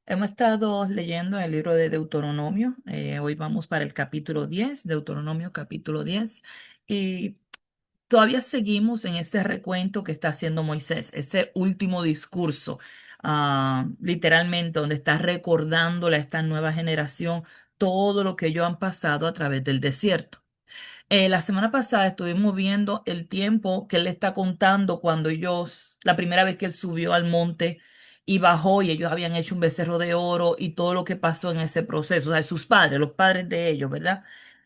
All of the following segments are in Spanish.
Hemos estado leyendo el libro de Deuteronomio. Hoy vamos para el capítulo 10, Deuteronomio capítulo 10. Y todavía seguimos en este recuento que está haciendo Moisés, ese último discurso, literalmente, donde está recordándole a esta nueva generación todo lo que ellos han pasado a través del desierto. La semana pasada estuvimos viendo el tiempo que él le está contando cuando ellos, la primera vez que él subió al monte y bajó y ellos habían hecho un becerro de oro y todo lo que pasó en ese proceso, o sea, sus padres, los padres de ellos, ¿verdad?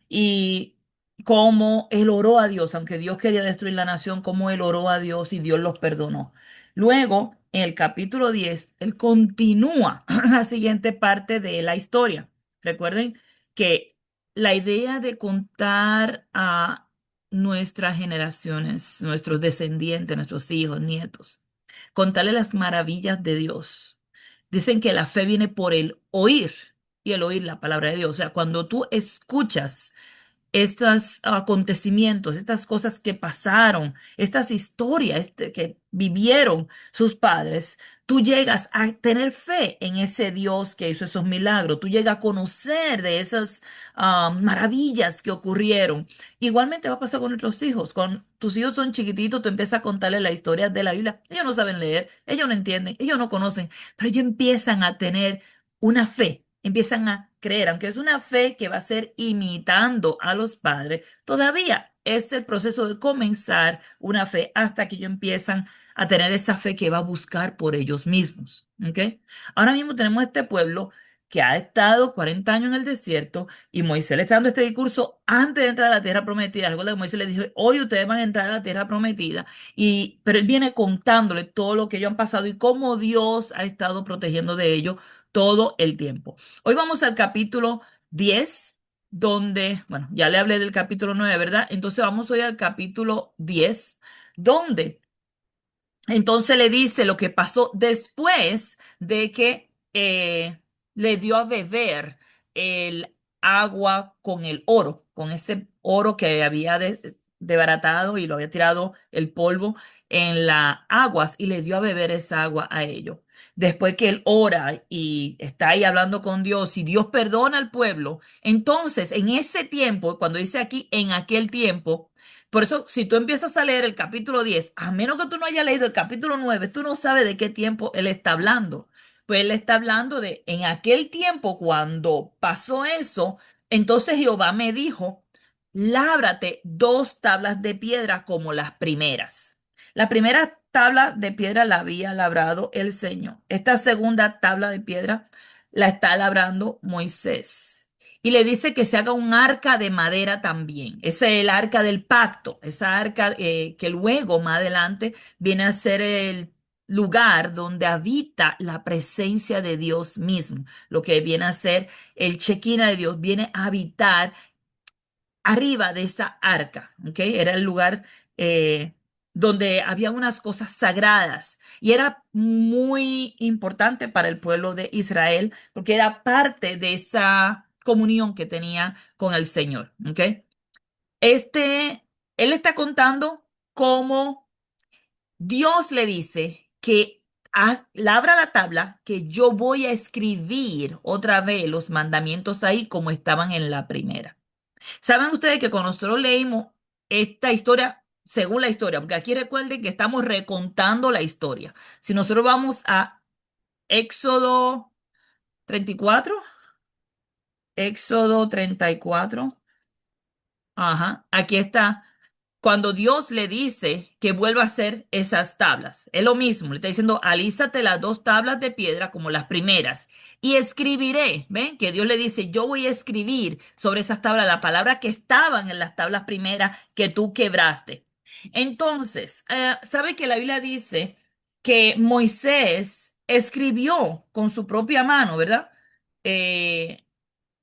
Y cómo él oró a Dios, aunque Dios quería destruir la nación, cómo él oró a Dios y Dios los perdonó. Luego, en el capítulo 10 él continúa la siguiente parte de la historia. Recuerden que la idea de contar a nuestras generaciones, nuestros descendientes, nuestros hijos, nietos, contarle las maravillas de Dios. Dicen que la fe viene por el oír y el oír la palabra de Dios. O sea, cuando tú escuchas estos acontecimientos, estas cosas que pasaron, estas historias que vivieron sus padres, tú llegas a tener fe en ese Dios que hizo esos milagros, tú llegas a conocer de esas maravillas que ocurrieron. Igualmente va a pasar con nuestros hijos. Cuando tus hijos son chiquititos, tú empiezas a contarles la historia de la Biblia. Ellos no saben leer, ellos no entienden, ellos no conocen, pero ellos empiezan a tener una fe, empiezan a creer, aunque es una fe que va a ser imitando a los padres, todavía es el proceso de comenzar una fe hasta que ellos empiezan a tener esa fe que va a buscar por ellos mismos. ¿Ok? Ahora mismo tenemos este pueblo que ha estado 40 años en el desierto y Moisés le está dando este discurso antes de entrar a la tierra prometida. Recuerda que Moisés le dijo, hoy ustedes van a entrar a la tierra prometida, pero él viene contándole todo lo que ellos han pasado y cómo Dios ha estado protegiendo de ellos todo el tiempo. Hoy vamos al capítulo 10, donde, bueno, ya le hablé del capítulo 9, ¿verdad? Entonces vamos hoy al capítulo 10, donde entonces le dice lo que pasó después de que le dio a beber el agua con el oro, con ese oro que había desbaratado y lo había tirado el polvo en las aguas y le dio a beber esa agua a ellos. Después que él ora y está ahí hablando con Dios y Dios perdona al pueblo, entonces en ese tiempo, cuando dice aquí en aquel tiempo, por eso, si tú empiezas a leer el capítulo 10, a menos que tú no hayas leído el capítulo 9, tú no sabes de qué tiempo él está hablando. Pues él está hablando de en aquel tiempo cuando pasó eso, entonces Jehová me dijo, lábrate dos tablas de piedra como las primeras. La primera tabla de piedra la había labrado el Señor. Esta segunda tabla de piedra la está labrando Moisés. Y le dice que se haga un arca de madera también. Ese es el arca del pacto, esa arca que luego más adelante viene a ser el lugar donde habita la presencia de Dios mismo. Lo que viene a ser el Shekinah de Dios, viene a habitar arriba de esa arca, ¿ok? Era el lugar donde había unas cosas sagradas y era muy importante para el pueblo de Israel porque era parte de esa comunión que tenía con el Señor, ¿ok? Este, él está contando cómo Dios le dice que labra la tabla, que yo voy a escribir otra vez los mandamientos ahí como estaban en la primera. ¿Saben ustedes que cuando nosotros leímos esta historia, según la historia, porque aquí recuerden que estamos recontando la historia? Si nosotros vamos a Éxodo 34, Éxodo 34, ajá, aquí está. Cuando Dios le dice que vuelva a hacer esas tablas, es lo mismo, le está diciendo, alízate las dos tablas de piedra como las primeras y escribiré, ¿ven? Que Dios le dice, yo voy a escribir sobre esas tablas la palabra que estaban en las tablas primeras que tú quebraste. Entonces, ¿sabe que la Biblia dice que Moisés escribió con su propia mano, ¿verdad? Eh,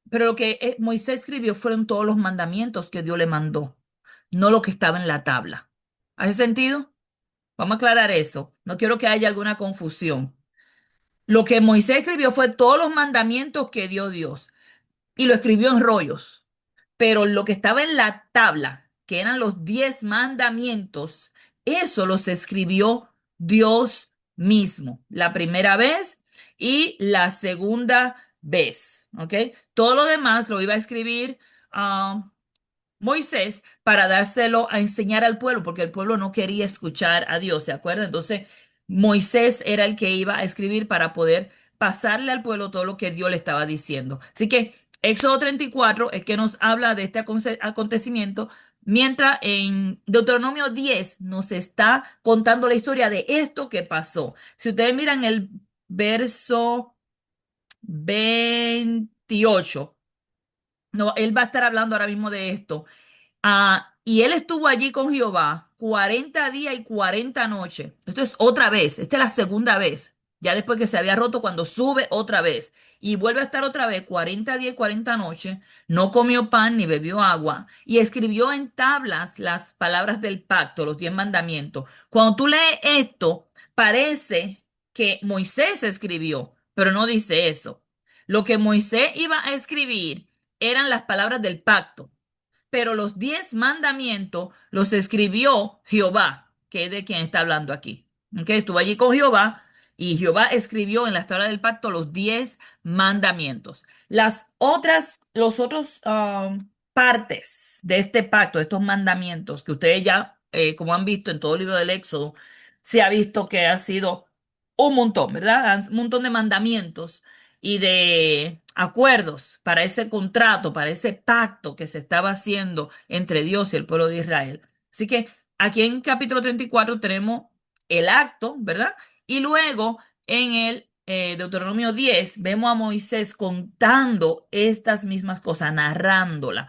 pero lo que Moisés escribió fueron todos los mandamientos que Dios le mandó, no lo que estaba en la tabla. ¿Hace sentido? Vamos a aclarar eso. No quiero que haya alguna confusión. Lo que Moisés escribió fue todos los mandamientos que dio Dios y lo escribió en rollos. Pero lo que estaba en la tabla, que eran los 10 mandamientos, eso los escribió Dios mismo. La primera vez y la segunda vez, ¿ok? Todo lo demás lo iba a escribir Moisés para dárselo a enseñar al pueblo, porque el pueblo no quería escuchar a Dios, ¿se acuerdan? Entonces, Moisés era el que iba a escribir para poder pasarle al pueblo todo lo que Dios le estaba diciendo. Así que Éxodo 34 es que nos habla de este acontecimiento, mientras en Deuteronomio 10 nos está contando la historia de esto que pasó. Si ustedes miran el verso 28, no, él va a estar hablando ahora mismo de esto. Y él estuvo allí con Jehová 40 días y 40 noches. Esto es otra vez, esta es la segunda vez. Ya después que se había roto, cuando sube otra vez y vuelve a estar otra vez 40 días y 40 noches, no comió pan ni bebió agua y escribió en tablas las palabras del pacto, los 10 mandamientos. Cuando tú lees esto, parece que Moisés escribió, pero no dice eso. Lo que Moisés iba a escribir eran las palabras del pacto, pero los 10 mandamientos los escribió Jehová, que es de quien está hablando aquí. ¿Ok? Estuvo allí con Jehová y Jehová escribió en la tabla del pacto los 10 mandamientos. Los otros partes de este pacto, de estos mandamientos, que ustedes ya, como han visto en todo el libro del Éxodo, se ha visto que ha sido un montón, ¿verdad? Un montón de mandamientos y de acuerdos para ese contrato, para ese pacto que se estaba haciendo entre Dios y el pueblo de Israel. Así que aquí en capítulo 34 tenemos el acto, ¿verdad? Y luego en el Deuteronomio 10 vemos a Moisés contando estas mismas cosas, narrándolas.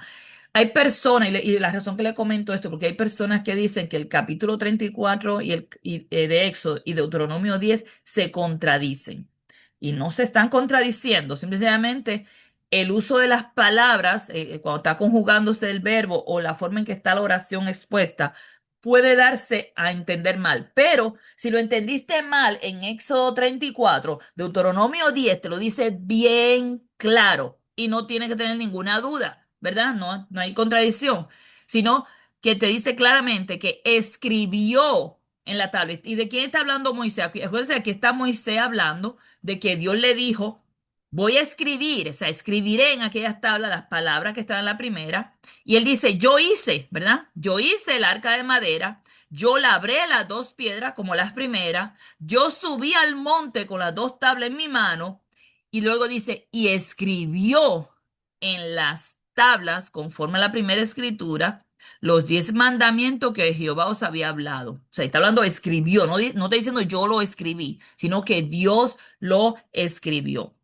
Hay personas, y la razón que le comento esto, porque hay personas que dicen que el capítulo 34 de Éxodo y Deuteronomio 10 se contradicen. Y no se están contradiciendo, simplemente el uso de las palabras, cuando está conjugándose el verbo o la forma en que está la oración expuesta, puede darse a entender mal. Pero si lo entendiste mal en Éxodo 34, Deuteronomio 10 te lo dice bien claro y no tienes que tener ninguna duda, ¿verdad? No, no hay contradicción, sino que te dice claramente que escribió en la tabla. ¿Y de quién está hablando Moisés? Acuérdense, aquí está Moisés hablando de que Dios le dijo, voy a escribir, o sea, escribiré en aquellas tablas las palabras que estaban en la primera. Y él dice, yo hice, ¿verdad? Yo hice el arca de madera, yo labré las 2 piedras como las primeras, yo subí al monte con las 2 tablas en mi mano. Y luego dice, y escribió en las tablas, conforme a la primera escritura, los 10 mandamientos que Jehová os había hablado. O sea, está hablando, escribió, no, no está diciendo yo lo escribí, sino que Dios lo escribió.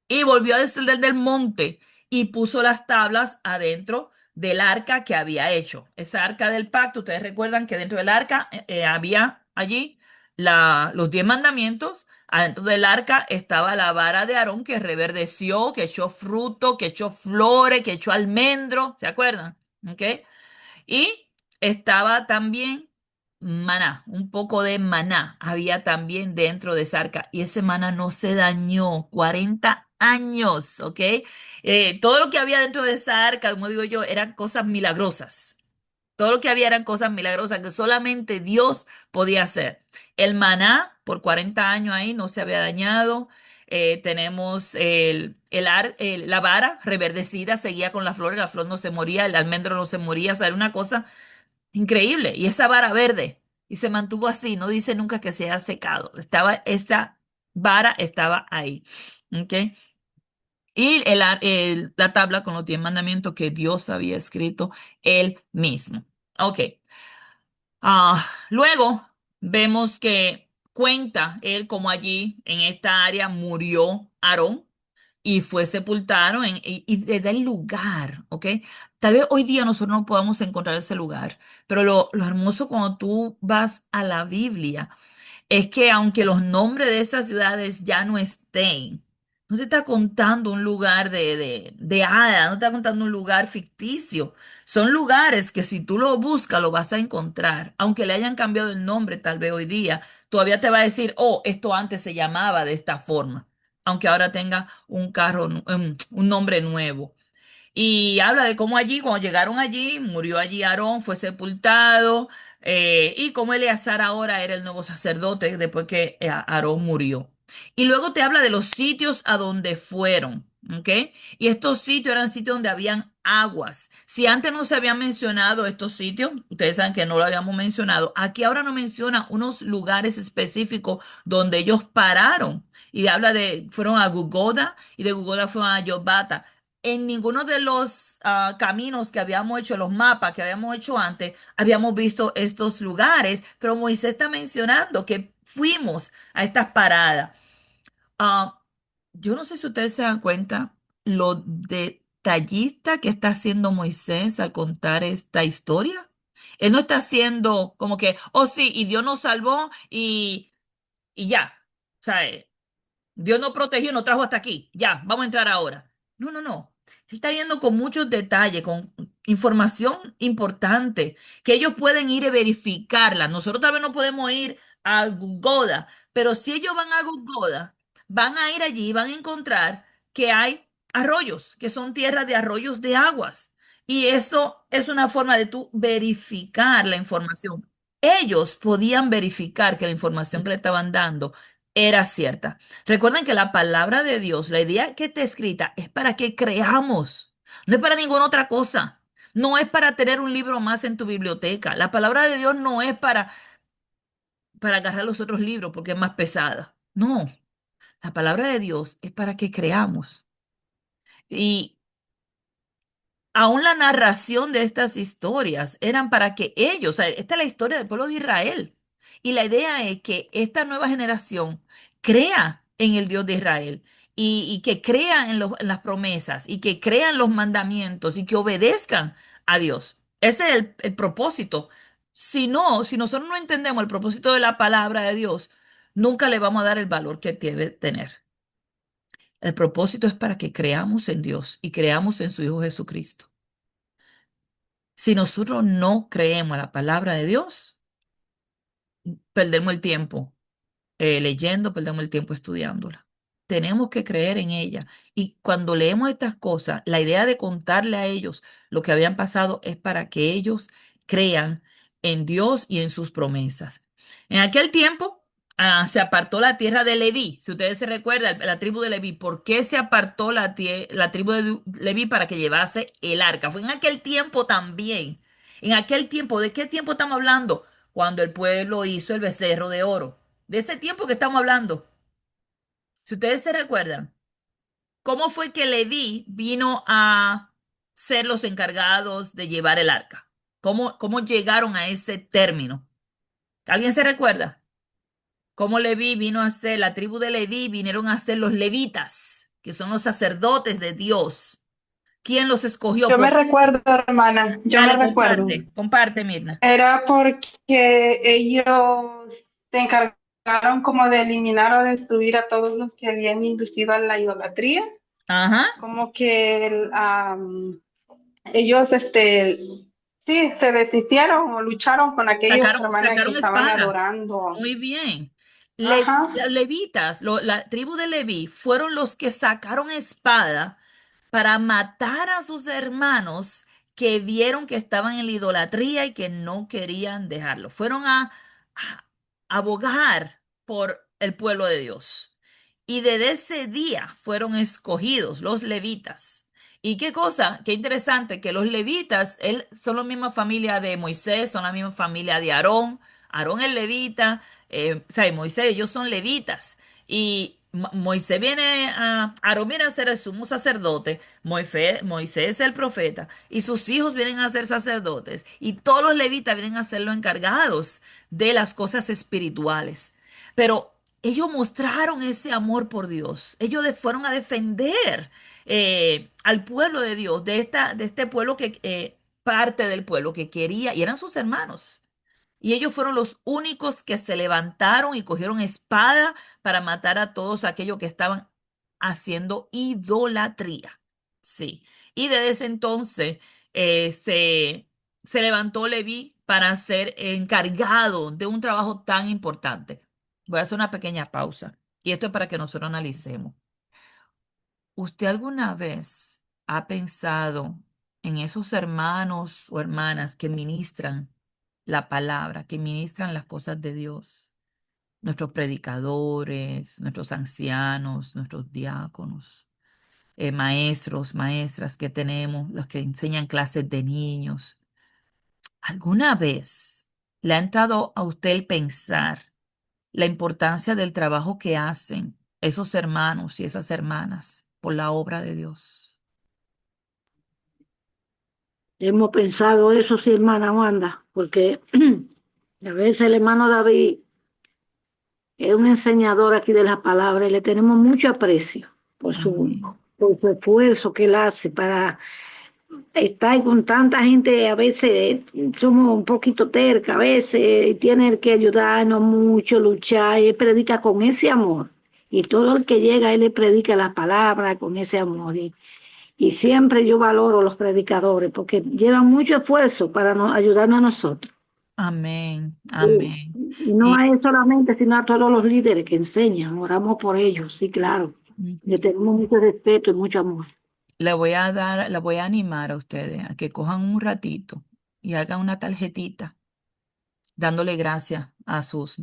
Y volvió a descender del monte y puso las tablas adentro del arca que había hecho. Esa arca del pacto, ustedes recuerdan que dentro del arca había allí los 10 mandamientos. Adentro del arca estaba la vara de Aarón que reverdeció, que echó fruto, que echó flores, que echó almendro. ¿Se acuerdan? ¿Ok? Y estaba también maná, un poco de maná había también dentro de esa arca. Y ese maná no se dañó, 40 años, ¿ok? Todo lo que había dentro de esa arca, como digo yo, eran cosas milagrosas. Todo lo que había eran cosas milagrosas que solamente Dios podía hacer. El maná, por 40 años ahí, no se había dañado. Tenemos la vara reverdecida, seguía con la flor no se moría, el almendro no se moría, o sea, era una cosa increíble. Y esa vara verde, y se mantuvo así, no dice nunca que se haya secado. Esa vara estaba ahí. ¿Ok? Y la tabla con los 10 mandamientos que Dios había escrito él mismo. Ok. Luego vemos que cuenta él como allí en esta área murió Aarón y fue sepultado y le da el lugar, ¿ok? Tal vez hoy día nosotros no podamos encontrar ese lugar, pero lo hermoso cuando tú vas a la Biblia es que aunque los nombres de esas ciudades ya no estén, no te está contando un lugar de hada, no te está contando un lugar ficticio. Son lugares que si tú lo buscas lo vas a encontrar. Aunque le hayan cambiado el nombre tal vez hoy día, todavía te va a decir, oh, esto antes se llamaba de esta forma, aunque ahora tenga un nombre nuevo. Y habla de cómo allí, cuando llegaron allí, murió allí Aarón, fue sepultado, y cómo Eleazar ahora era el nuevo sacerdote después que Aarón murió. Y luego te habla de los sitios a donde fueron, ¿ok? Y estos sitios eran sitios donde habían aguas. Si antes no se habían mencionado estos sitios, ustedes saben que no lo habíamos mencionado, aquí ahora nos menciona unos lugares específicos donde ellos pararon. Y habla de, fueron a Gugoda y de Gugoda fueron a Yotbata. En ninguno de los caminos que habíamos hecho, los mapas que habíamos hecho antes, habíamos visto estos lugares, pero Moisés está mencionando que fuimos a estas paradas. Ah, yo no sé si ustedes se dan cuenta lo detallista que está haciendo Moisés al contar esta historia. Él no está haciendo como que, oh sí, y Dios nos salvó y ya. O sea, Dios nos protegió y nos trajo hasta aquí. Ya, vamos a entrar ahora. No, no, no. Él está yendo con muchos detalles, con información importante, que ellos pueden ir y verificarla. Nosotros tal vez no podemos ir a Goda, pero si ellos van a Goda, van a ir allí y van a encontrar que hay arroyos, que son tierras de arroyos de aguas. Y eso es una forma de tú verificar la información. Ellos podían verificar que la información que le estaban dando era cierta. Recuerden que la palabra de Dios, la idea que está escrita, es para que creamos, no es para ninguna otra cosa. No es para tener un libro más en tu biblioteca. La palabra de Dios no es para agarrar los otros libros porque es más pesada. No, la palabra de Dios es para que creamos. Y aún la narración de estas historias eran para que ellos, o sea, esta es la historia del pueblo de Israel. Y la idea es que esta nueva generación crea en el Dios de Israel y que crea en las promesas y que crean los mandamientos y que obedezcan a Dios. Ese es el propósito. Si no, si nosotros no entendemos el propósito de la palabra de Dios, nunca le vamos a dar el valor que debe tener. El propósito es para que creamos en Dios y creamos en su Hijo Jesucristo. Si nosotros no creemos a la palabra de Dios, perdemos el tiempo leyendo, perdemos el tiempo estudiándola. Tenemos que creer en ella. Y cuando leemos estas cosas, la idea de contarle a ellos lo que habían pasado es para que ellos crean en Dios y en sus promesas. En aquel tiempo se apartó la tierra de Leví. Si ustedes se recuerdan, la tribu de Leví, ¿por qué se apartó la tribu de Leví para que llevase el arca? Fue en aquel tiempo también. En aquel tiempo, ¿de qué tiempo estamos hablando? Cuando el pueblo hizo el becerro de oro. De ese tiempo que estamos hablando. Si ustedes se recuerdan, ¿cómo fue que Leví vino a ser los encargados de llevar el arca? ¿Cómo llegaron a ese término? ¿Alguien se recuerda? ¿Cómo Leví vino a ser, la tribu de Leví vinieron a ser los levitas, que son los sacerdotes de Dios? ¿Quién los escogió? Yo me recuerdo, hermana, yo me Dale, recuerdo. comparte, Mirna. Era porque ellos se encargaron como de eliminar o destruir a todos los que habían inducido a la idolatría. Ajá. Como que ellos, sí, se deshicieron o lucharon con aquellos, hermanas, que Sacaron estaban espada. adorando. Muy bien. Ajá. Los levitas, la tribu de Leví, fueron los que sacaron espada para matar a sus hermanos que vieron que estaban en la idolatría y que no querían dejarlo. Fueron a abogar por el pueblo de Dios. Y desde ese día fueron escogidos los levitas. Y qué cosa, qué interesante que los levitas son la misma familia de Moisés, son la misma familia de Aarón. Aarón es levita, o sea, y Moisés, ellos son levitas. Y Moisés viene Aarón viene a ser el sumo sacerdote, Moisés es el profeta, y sus hijos vienen a ser sacerdotes, y todos los levitas vienen a ser los encargados de las cosas espirituales. Pero ellos mostraron ese amor por Dios. Ellos fueron a defender al pueblo de Dios, de este pueblo que, parte del pueblo que quería, y eran sus hermanos. Y ellos fueron los únicos que se levantaron y cogieron espada para matar a todos aquellos que estaban haciendo idolatría. Sí. Y desde ese entonces se levantó Leví para ser encargado de un trabajo tan importante. Voy a hacer una pequeña pausa. Y esto es para que nosotros analicemos. ¿Usted alguna vez ha pensado en esos hermanos o hermanas que ministran la palabra, que ministran las cosas de Dios? nuestros predicadores, nuestros ancianos, nuestros diáconos, maestros, maestras que tenemos, los que enseñan clases de niños. ¿Alguna vez le ha entrado a usted el pensar la importancia del trabajo que hacen esos hermanos y esas hermanas por la obra de Dios? Hemos pensado eso, sí, hermana Wanda, porque a veces el hermano David es un enseñador aquí de la palabra y le tenemos mucho aprecio Amén. por su esfuerzo que él hace para estar con tanta gente. A veces somos un poquito terca, a veces y tiene que ayudarnos mucho, luchar, y él predica con ese amor. Y todo el que llega, él le predica la palabra con ese amor. Y siempre yo valoro los predicadores porque llevan mucho esfuerzo para ayudarnos a nosotros. Amén. Amén. Y no Y a él solamente, sino a todos los líderes que enseñan. Oramos por ellos, sí, claro. ujú, Le tenemos mucho respeto y mucho amor. le voy a animar a ustedes a que cojan un ratito y hagan una tarjetita dándole gracias a sus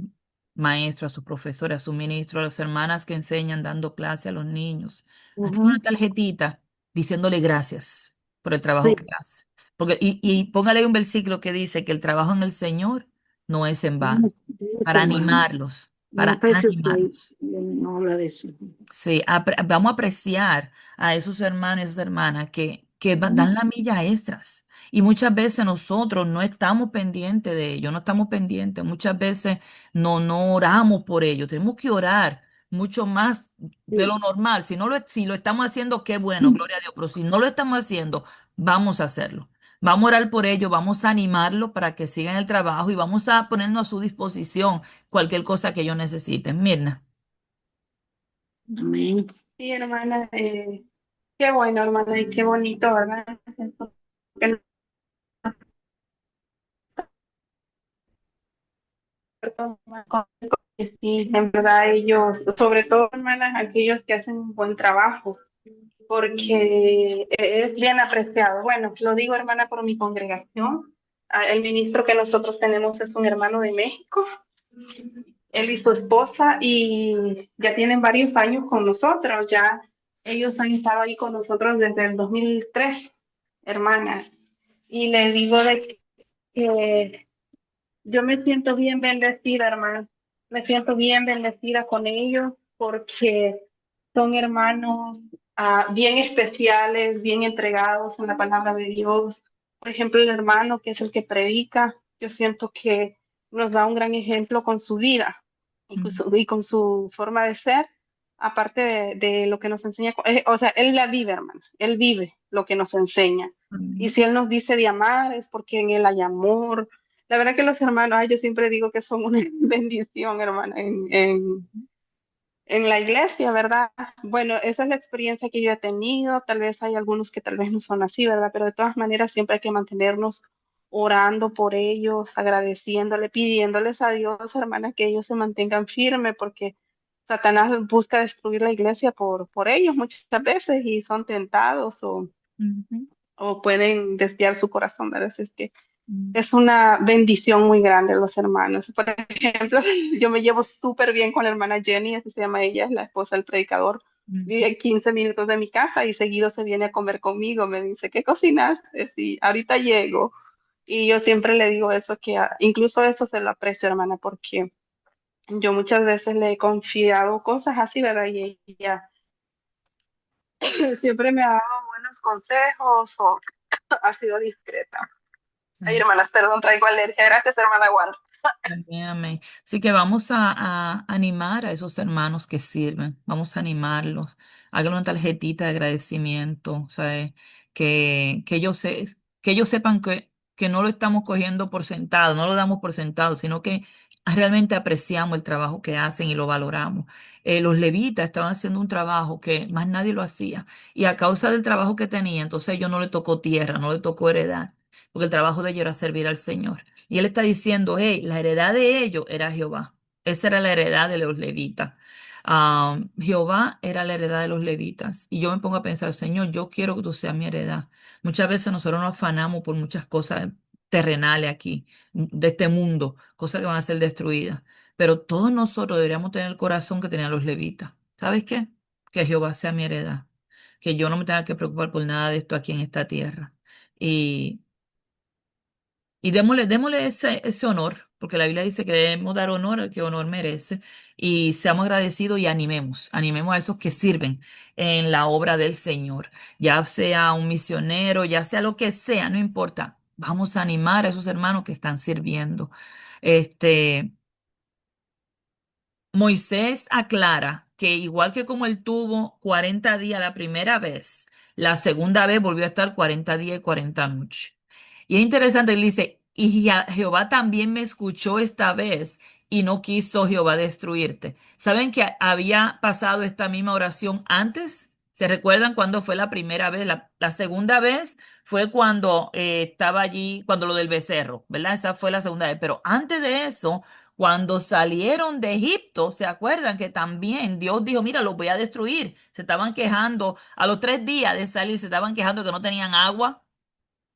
maestros, a sus profesores, a sus ministros, a las hermanas que enseñan dando clase a los niños. Hagan una Ujú. tarjetita diciéndole gracias por el trabajo que Sí, hace. Porque, y póngale un versículo que dice que el trabajo en el Señor no es en vano, no, para en vano. animarlos, En para Efesios 6, animarlos. no habla de eso. Sí, vamos a apreciar a esos hermanos y esas hermanas que Ujú. dan la milla extras. Y muchas veces nosotros no estamos pendientes de ellos, no estamos pendientes. Muchas veces no oramos por ellos. Tenemos que orar mucho más de lo Sí. normal. Si lo estamos haciendo, qué bueno, gloria a Dios. Pero si no lo estamos haciendo, vamos a hacerlo. Vamos a orar por ellos, vamos a animarlos para que sigan el trabajo y vamos a ponernos a su disposición cualquier cosa que ellos necesiten. Mirna. Amén. Sí, hermana, qué bueno, hermana, y qué bonito, ¿verdad? Que sí, en verdad ellos, sobre todo, hermanas, aquellos que hacen un buen trabajo, porque es bien apreciado. Bueno, lo digo, hermana, por mi congregación. El ministro que nosotros tenemos es un hermano de México, él y su esposa, y ya tienen varios años con nosotros, ya ellos han estado ahí con nosotros desde el 2003, hermana. Y le digo de que yo me siento bien bendecida, hermano. Me siento bien bendecida con ellos porque son hermanos bien especiales, bien entregados en la palabra de Dios. Por ejemplo, el hermano que es el que predica, yo siento que nos da un gran ejemplo con su vida y con su forma de ser, aparte de lo que nos enseña. O sea, él la vive, hermano. Él vive lo que nos enseña. Y Amén. si él nos dice de amar, es porque en él hay amor. La verdad que los hermanos, ay, yo siempre digo que son una bendición, hermana, en la iglesia, ¿verdad? Bueno, esa es la experiencia que yo he tenido. Tal vez hay algunos que tal vez no son así, ¿verdad? Pero de todas maneras siempre hay que mantenernos orando por ellos, agradeciéndole, pidiéndoles a Dios, hermana, que ellos se mantengan firmes, porque Satanás busca destruir la iglesia por ellos muchas veces y son tentados Ujú, o pueden desviar su corazón, ¿verdad? Así es que ujú, es una bendición muy grande los hermanos. Por ejemplo, yo me llevo súper bien con la hermana Jenny, así se llama ella, es la esposa del predicador. Vive ujú, a 15 minutos de mi casa y seguido se viene a comer conmigo. Me dice, ¿qué cocinaste? Sí, ahorita llego. Y yo siempre le digo eso, que incluso eso se lo aprecio, hermana, porque yo muchas veces le he confiado cosas así, ¿verdad? Y ella siempre me ha dado buenos consejos o ha sido discreta. Ay, ujú. hermanas, perdón, traigo alergia. Gracias, hermana Wanda. Amén, amén. Así que vamos a animar a esos hermanos que sirven. Vamos a animarlos. Háganle una tarjetita de agradecimiento, ¿sabes? Que ellos sepan que no lo estamos cogiendo por sentado, no lo damos por sentado, sino que realmente apreciamos el trabajo que hacen y lo valoramos. Los levitas estaban haciendo un trabajo que más nadie lo hacía. Y a causa del trabajo que tenía, entonces a ellos no le tocó tierra, no le tocó heredad, porque el trabajo de ellos era servir al Señor. Y él está diciendo, hey, la heredad de ellos era Jehová. Esa era la heredad de los levitas. Jehová era la heredad de los levitas. Y yo me pongo a pensar, Señor, yo quiero que tú seas mi heredad. Muchas veces nosotros nos afanamos por muchas cosas terrenales aquí, de este mundo, cosas que van a ser destruidas. Pero todos nosotros deberíamos tener el corazón que tenían los levitas. ¿Sabes qué? Que Jehová sea mi heredad, que yo no me tenga que preocupar por nada de esto aquí en esta tierra. Y, y démosle ese honor, porque la Biblia dice que debemos dar honor al que honor merece, y seamos agradecidos y animemos a esos que sirven en la obra del Señor, ya sea un misionero, ya sea lo que sea, no importa. Vamos a animar a esos hermanos que están sirviendo. Este, Moisés aclara que igual que como él tuvo 40 días la primera vez, la segunda vez volvió a estar 40 días y 40 noches. Y es interesante, él dice, y Jehová también me escuchó esta vez y no quiso Jehová destruirte. ¿Saben que había pasado esta misma oración antes? ¿Se recuerdan cuándo fue la primera vez? La segunda vez fue cuando estaba allí, cuando lo del becerro, ¿verdad? Esa fue la segunda vez. Pero antes de eso, cuando salieron de Egipto, ¿se acuerdan que también Dios dijo, mira, los voy a destruir? Se estaban quejando, a los 3 días de salir, se estaban quejando que no tenían agua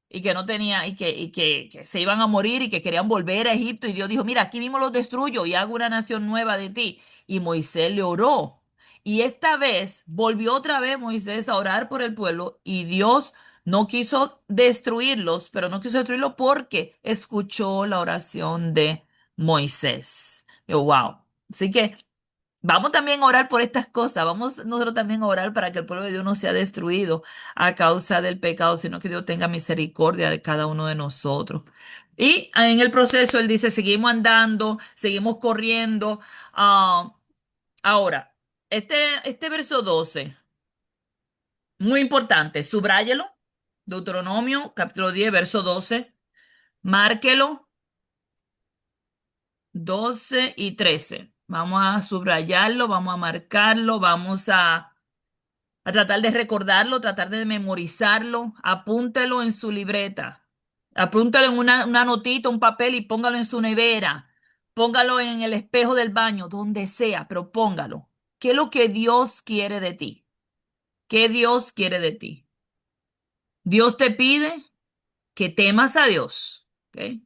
y que no tenía, que se iban a morir y que querían volver a Egipto. Y Dios dijo, mira, aquí mismo los destruyo y hago una nación nueva de ti. Y Moisés le oró. Y esta vez volvió otra vez Moisés a orar por el pueblo y Dios no quiso destruirlos, pero no quiso destruirlos porque escuchó la oración de Moisés. Yo, wow. Así que vamos también a orar por estas cosas. Vamos nosotros también a orar para que el pueblo de Dios no sea destruido a causa del pecado, sino que Dios tenga misericordia de cada uno de nosotros. Y en el proceso él dice, seguimos andando, seguimos corriendo. Ah, ahora, este verso 12, muy importante, subráyelo. Deuteronomio, capítulo 10, verso 12. Márquelo, 12 y 13. Vamos a subrayarlo, vamos a marcarlo, vamos a tratar de recordarlo, tratar de memorizarlo, apúntelo en su libreta, apúntalo en una notita, un papel y póngalo en su nevera, póngalo en el espejo del baño, donde sea, pero póngalo. ¿Qué es lo que Dios quiere de ti? ¿Qué Dios quiere de ti? Dios te pide que temas a Dios, ¿ok?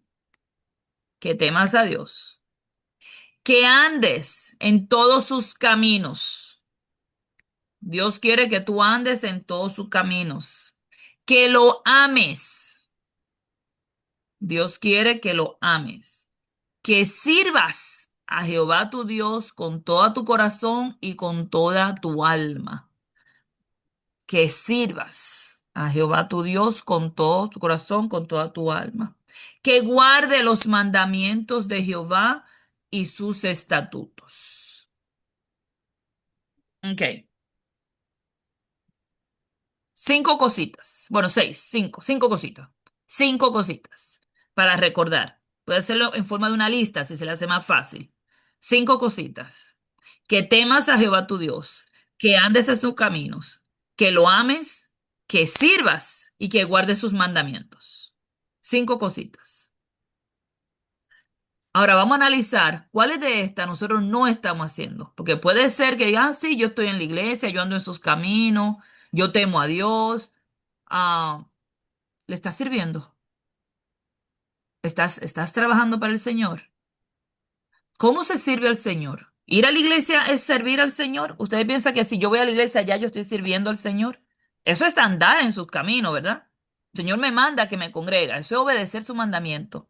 Que temas a Dios, que andes en todos sus caminos. Dios quiere que tú andes en todos sus caminos, que lo ames. Dios quiere que lo ames, que sirvas a Jehová tu Dios con todo tu corazón y con toda tu alma. Que sirvas a Jehová tu Dios con todo tu corazón, con toda tu alma. Que guarde los mandamientos de Jehová y sus estatutos. Ok. 5 cositas. Bueno, cinco cositas. 5 cositas para recordar. Puede hacerlo en forma de una lista si se le hace más fácil. 5 cositas. Que temas a Jehová tu Dios, que andes en sus caminos, que lo ames, que sirvas y que guardes sus mandamientos. 5 cositas. Ahora vamos a analizar cuáles de estas nosotros no estamos haciendo. Porque puede ser que digan, sí, yo estoy en la iglesia, yo ando en sus caminos, yo temo a Dios. Ah, ¿le estás sirviendo? ¿Estás trabajando para el Señor? ¿Cómo se sirve al Señor? ¿Ir a la iglesia es servir al Señor? ¿Ustedes piensan que si yo voy a la iglesia ya yo estoy sirviendo al Señor? Eso es andar en sus caminos, ¿verdad? El Señor me manda que me congrega. Eso es obedecer su mandamiento.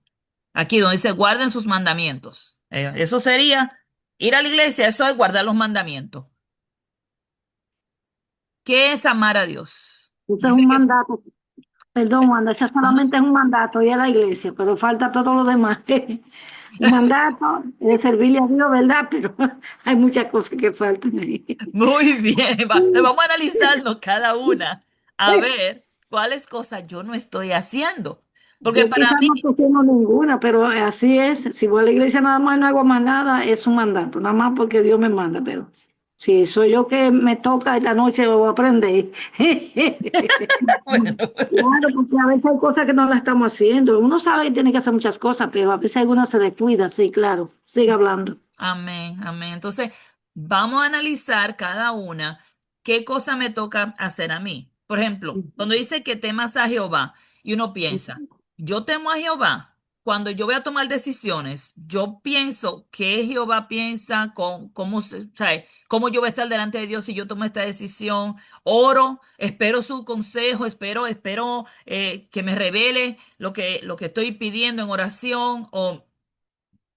Aquí donde dice guarden sus mandamientos. Eso sería ir a la iglesia, eso es guardar los mandamientos. ¿Qué es amar a Dios? Eso es Dice un que mandato. Perdón, Wanda, eso ajá. solamente es un mandato y a la iglesia, pero falta todo lo demás. Un mandato es servirle a Dios, ¿verdad? Pero hay muchas cosas que faltan ahí. Muy bien, vamos a analizarnos cada una a ver cuáles cosas yo no estoy haciendo. Porque Yo para quizás mí, no pusimos ninguna, pero así es. Si voy a la iglesia nada más y no hago más nada, es un mandato, nada más porque Dios me manda, pero si soy yo que me toca esta noche, lo voy a aprender. bueno, Claro, porque a veces hay cosas que no las estamos haciendo. Uno sabe que tiene que hacer muchas cosas, pero a veces alguna se descuida, sí, claro. Sigue hablando. amén, amén. Entonces, vamos a analizar cada una qué cosa me toca hacer a mí. Por ejemplo, cuando dice que temas a Jehová y uno piensa, Yo temo a Jehová. Cuando yo voy a tomar decisiones, yo pienso qué Jehová piensa, cómo yo voy a estar delante de Dios si yo tomo esta decisión. Oro, espero su consejo, espero que me revele lo que estoy pidiendo en oración, o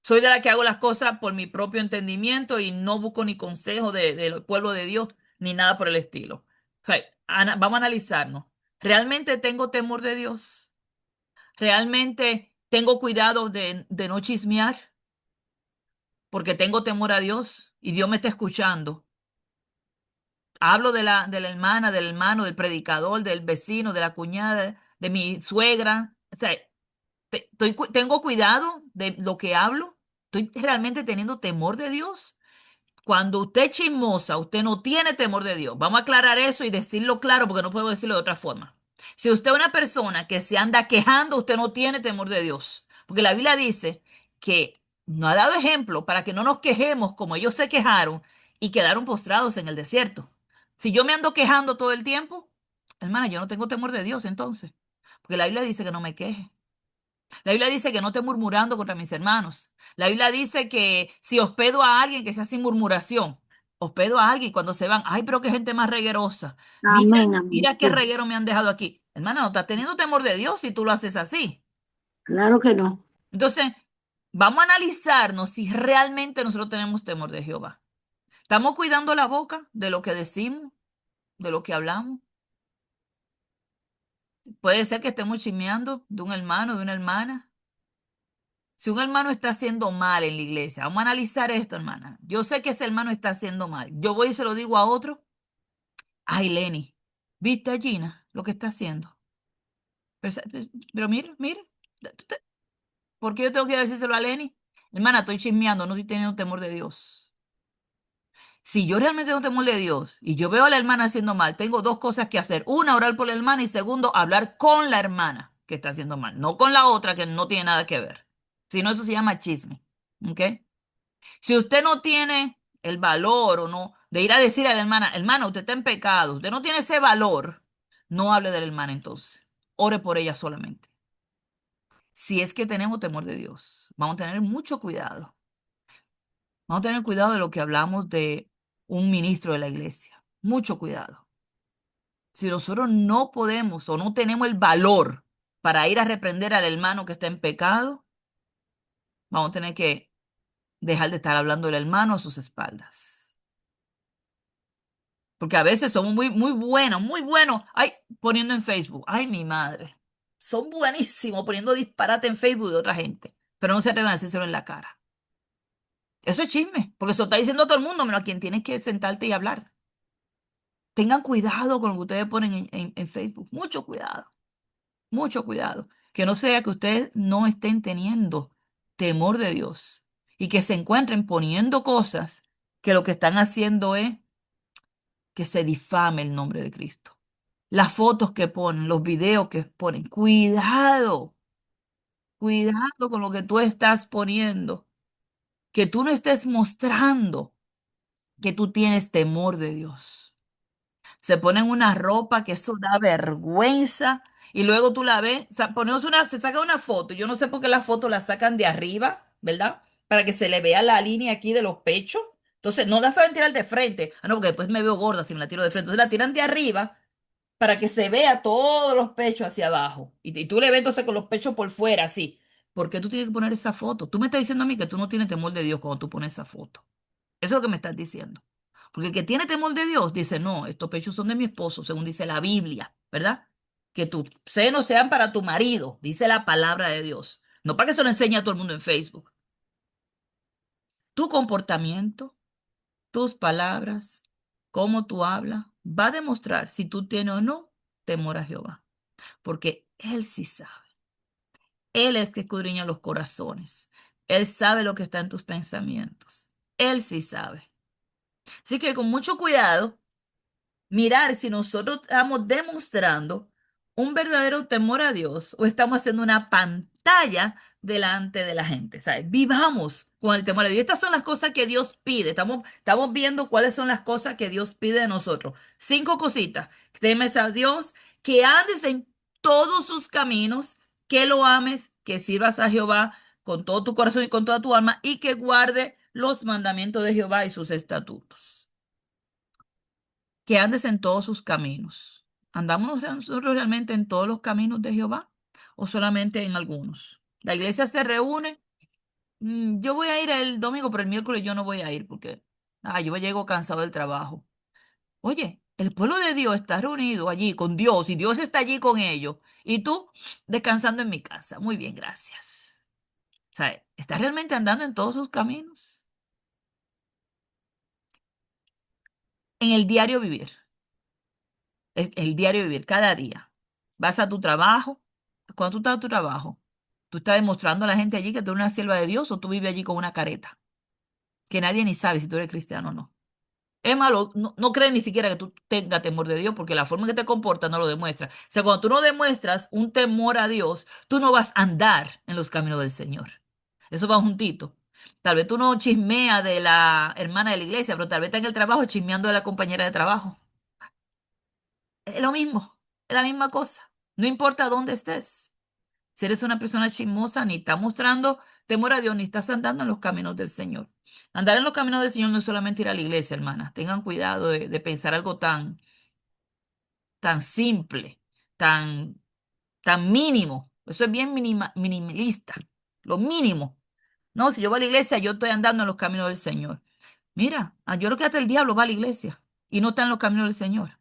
soy de la que hago las cosas por mi propio entendimiento y no busco ni consejo del pueblo de Dios ni nada por el estilo. Vamos a analizarnos. ¿Realmente tengo temor de Dios? ¿Realmente tengo cuidado de no chismear porque tengo temor a Dios y Dios me está escuchando? Hablo de la hermana, del hermano, del predicador, del vecino, de la cuñada, de mi suegra. O sea, tengo cuidado de lo que hablo. ¿Estoy realmente teniendo temor de Dios? Cuando usted es chismosa, usted no tiene temor de Dios. Vamos a aclarar eso y decirlo claro porque no puedo decirlo de otra forma. Si usted es una persona que se anda quejando, usted no tiene temor de Dios. Porque la Biblia dice que nos ha dado ejemplo para que no nos quejemos como ellos se quejaron y quedaron postrados en el desierto. Si yo me ando quejando todo el tiempo, hermana, yo no tengo temor de Dios entonces. Porque la Biblia dice que no me queje. La Biblia dice que no esté murmurando contra mis hermanos. La Biblia dice que si hospedo a alguien que sea sin murmuración, hospedo a alguien cuando se van, ay, pero qué gente más reguerosa. Mira, Amén, amén. mira qué Sí, reguero me han dejado aquí. Hermana, no estás teniendo temor de Dios si tú lo haces así. claro que no. Entonces, vamos a analizarnos si realmente nosotros tenemos temor de Jehová. ¿Estamos cuidando la boca de lo que decimos, de lo que hablamos? Puede ser que estemos chismeando de un hermano, de una hermana. Si un hermano está haciendo mal en la iglesia, vamos a analizar esto, hermana. Yo sé que ese hermano está haciendo mal. Yo voy y se lo digo a otro. Ay, Lenny, ¿viste a Gina lo que está haciendo? Pero mira, mira. ¿Por qué yo tengo que decírselo a Lenny? Hermana, estoy chismeando, no estoy teniendo temor de Dios. Si yo realmente tengo temor de Dios y yo veo a la hermana haciendo mal, tengo dos cosas que hacer. Una, orar por la hermana y segundo, hablar con la hermana que está haciendo mal, no con la otra que no tiene nada que ver. Si no, eso se llama chisme. ¿Ok? Si usted no tiene el valor o no de ir a decir a la hermana, hermana, usted está en pecado, usted no tiene ese valor, no hable de la hermana entonces. Ore por ella solamente. Si es que tenemos temor de Dios, vamos a tener mucho cuidado. Vamos a tener cuidado de lo que hablamos de un ministro de la iglesia. Mucho cuidado. Si nosotros no podemos o no tenemos el valor para ir a reprender al hermano que está en pecado, vamos a tener que dejar de estar hablando del hermano a sus espaldas. Porque a veces somos muy buenos, ay, poniendo en Facebook, ay, mi madre. Son buenísimos poniendo disparate en Facebook de otra gente, pero no se atreven a decírselo en la cara. Eso es chisme, porque eso está diciendo todo el mundo, menos a quien tienes que sentarte y hablar. Tengan cuidado con lo que ustedes ponen en Facebook, mucho cuidado, mucho cuidado. Que no sea que ustedes no estén teniendo temor de Dios y que se encuentren poniendo cosas que lo que están haciendo es que se difame el nombre de Cristo. Las fotos que ponen, los videos que ponen. Cuidado, cuidado con lo que tú estás poniendo. Que tú no estés mostrando que tú tienes temor de Dios. Se ponen una ropa que eso da vergüenza y luego tú la ves, se saca una foto. Yo no sé por qué la foto la sacan de arriba, ¿verdad? Para que se le vea la línea aquí de los pechos. Entonces no la saben tirar de frente. Ah, no, porque después me veo gorda si me la tiro de frente. Entonces la tiran de arriba para que se vea todos los pechos hacia abajo. Y tú le ves entonces con los pechos por fuera, así. ¿Por qué tú tienes que poner esa foto? Tú me estás diciendo a mí que tú no tienes temor de Dios cuando tú pones esa foto. Eso es lo que me estás diciendo. Porque el que tiene temor de Dios dice, no, estos pechos son de mi esposo, según dice la Biblia, ¿verdad? Que tus senos sean para tu marido, dice la palabra de Dios. No para que se lo enseñe a todo el mundo en Facebook. Tu comportamiento, tus palabras, cómo tú hablas, va a demostrar si tú tienes o no temor a Jehová. Porque Él sí sabe. Él es que escudriña los corazones. Él sabe lo que está en tus pensamientos. Él sí sabe. Así que con mucho cuidado, mirar si nosotros estamos demostrando un verdadero temor a Dios o estamos haciendo una pantalla delante de la gente, ¿sabes? Vivamos con el temor a Dios. Estas son las cosas que Dios pide. Estamos viendo cuáles son las cosas que Dios pide de nosotros. 5 cositas. Temes a Dios, que andes en todos sus caminos, que lo ames, que sirvas a Jehová con todo tu corazón y con toda tu alma y que guarde los mandamientos de Jehová y sus estatutos. Que andes en todos sus caminos. ¿Andamos nosotros realmente en todos los caminos de Jehová o solamente en algunos? La iglesia se reúne. Yo voy a ir el domingo, pero el miércoles yo no voy a ir porque yo llego cansado del trabajo. Oye, el pueblo de Dios está reunido allí con Dios y Dios está allí con ellos. Y tú descansando en mi casa. Muy bien, gracias. O sea, ¿estás realmente andando en todos sus caminos? En el diario vivir. Es el diario vivir, cada día. Vas a tu trabajo. Cuando tú estás a tu trabajo, tú estás demostrando a la gente allí que tú eres una sierva de Dios o tú vives allí con una careta. Que nadie ni sabe si tú eres cristiano o no. Es malo, no, no crees ni siquiera que tú tengas temor de Dios, porque la forma en que te comportas no lo demuestra. O sea, cuando tú no demuestras un temor a Dios, tú no vas a andar en los caminos del Señor. Eso va juntito. Tal vez tú no chismeas de la hermana de la iglesia, pero tal vez está en el trabajo chismeando de la compañera de trabajo. Es lo mismo, es la misma cosa. No importa dónde estés. Si eres una persona chismosa, ni estás mostrando temor a Dios, ni estás andando en los caminos del Señor. Andar en los caminos del Señor no es solamente ir a la iglesia, hermanas. Tengan cuidado de pensar algo tan simple, tan, tan mínimo. Eso es bien minimalista. Lo mínimo. No, si yo voy a la iglesia, yo estoy andando en los caminos del Señor. Mira, yo creo que hasta el diablo va a la iglesia y no está en los caminos del Señor.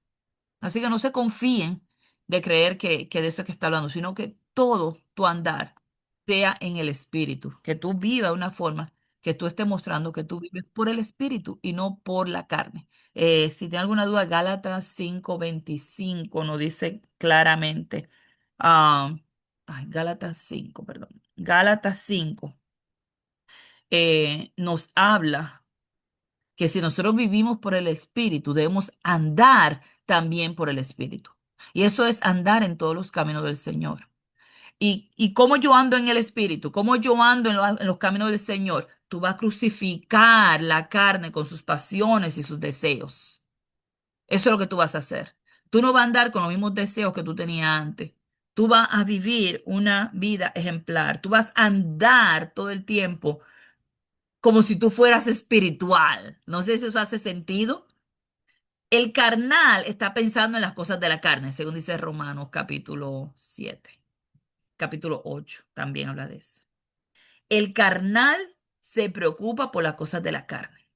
Así que no se confíen de creer que de eso es que está hablando, sino que todo tu andar sea en el espíritu, que tú vivas de una forma que tú estés mostrando que tú vives por el espíritu y no por la carne. Si tiene alguna duda, Gálatas 5:25 nos dice claramente, ah, Gálatas 5, perdón, Gálatas 5 nos habla que si nosotros vivimos por el Espíritu, debemos andar también por el Espíritu. Y eso es andar en todos los caminos del Señor. ¿Y cómo yo ando en el Espíritu? ¿Cómo yo ando en los caminos del Señor? Tú vas a crucificar la carne con sus pasiones y sus deseos. Eso es lo que tú vas a hacer. Tú no vas a andar con los mismos deseos que tú tenías antes. Tú vas a vivir una vida ejemplar. Tú vas a andar todo el tiempo como si tú fueras espiritual. No sé si eso hace sentido. El carnal está pensando en las cosas de la carne, según dice Romanos capítulo 7, capítulo 8, también habla de eso. El carnal se preocupa por las cosas de la carne.